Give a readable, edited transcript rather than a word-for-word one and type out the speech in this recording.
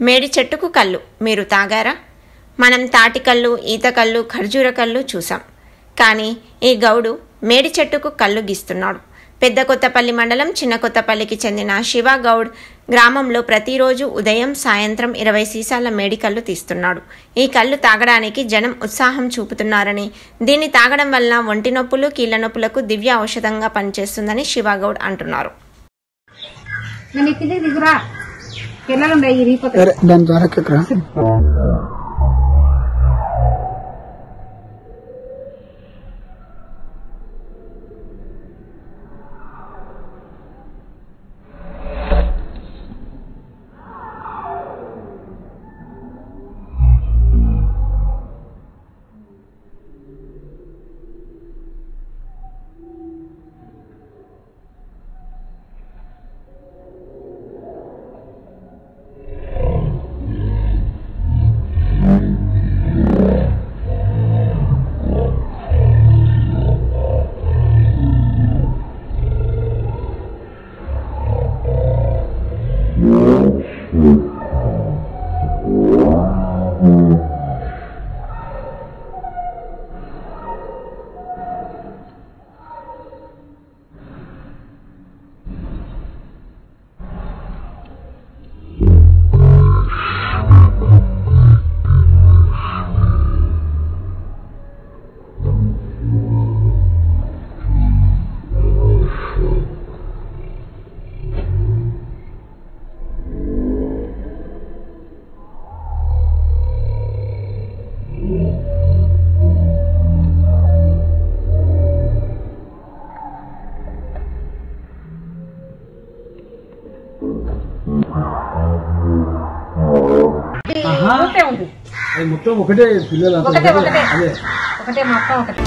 మేడి చెట్టుకు కళ్ళు మీరు తాగారా? మనం తాటి కళ్ళు, ఈత కళ్ళు, ఖర్జూర కళ్ళు చూసాం. కానీ ఈ గౌడు మేడి చెట్టుకు కళ్ళు గీస్తున్నాడు. పెద్ద కొత్తపల్లి మండలం చిన్న కొత్తపల్లికి చెందిన శివ గౌడ్ గ్రామంలో ప్రతిరోజు ఉదయం సాయంత్రం 20 సీసాల మేడి కళ్ళు తీస్తున్నాడు. ఈ కళ్ళు తాగడానికి జనం ఉత్సాహం చూపుతున్నారని, దీన్ని తాగడం వల్ల ఒంటి నొప్పులు, కీళ్ల నొప్పులకు దివ్య ఔషధంగా పనిచేస్తుందని శివ గౌడ్ అంటున్నారు. మొత్తం ఒకటే పిల్లలు ఒకటే మొత్తం ఒకటే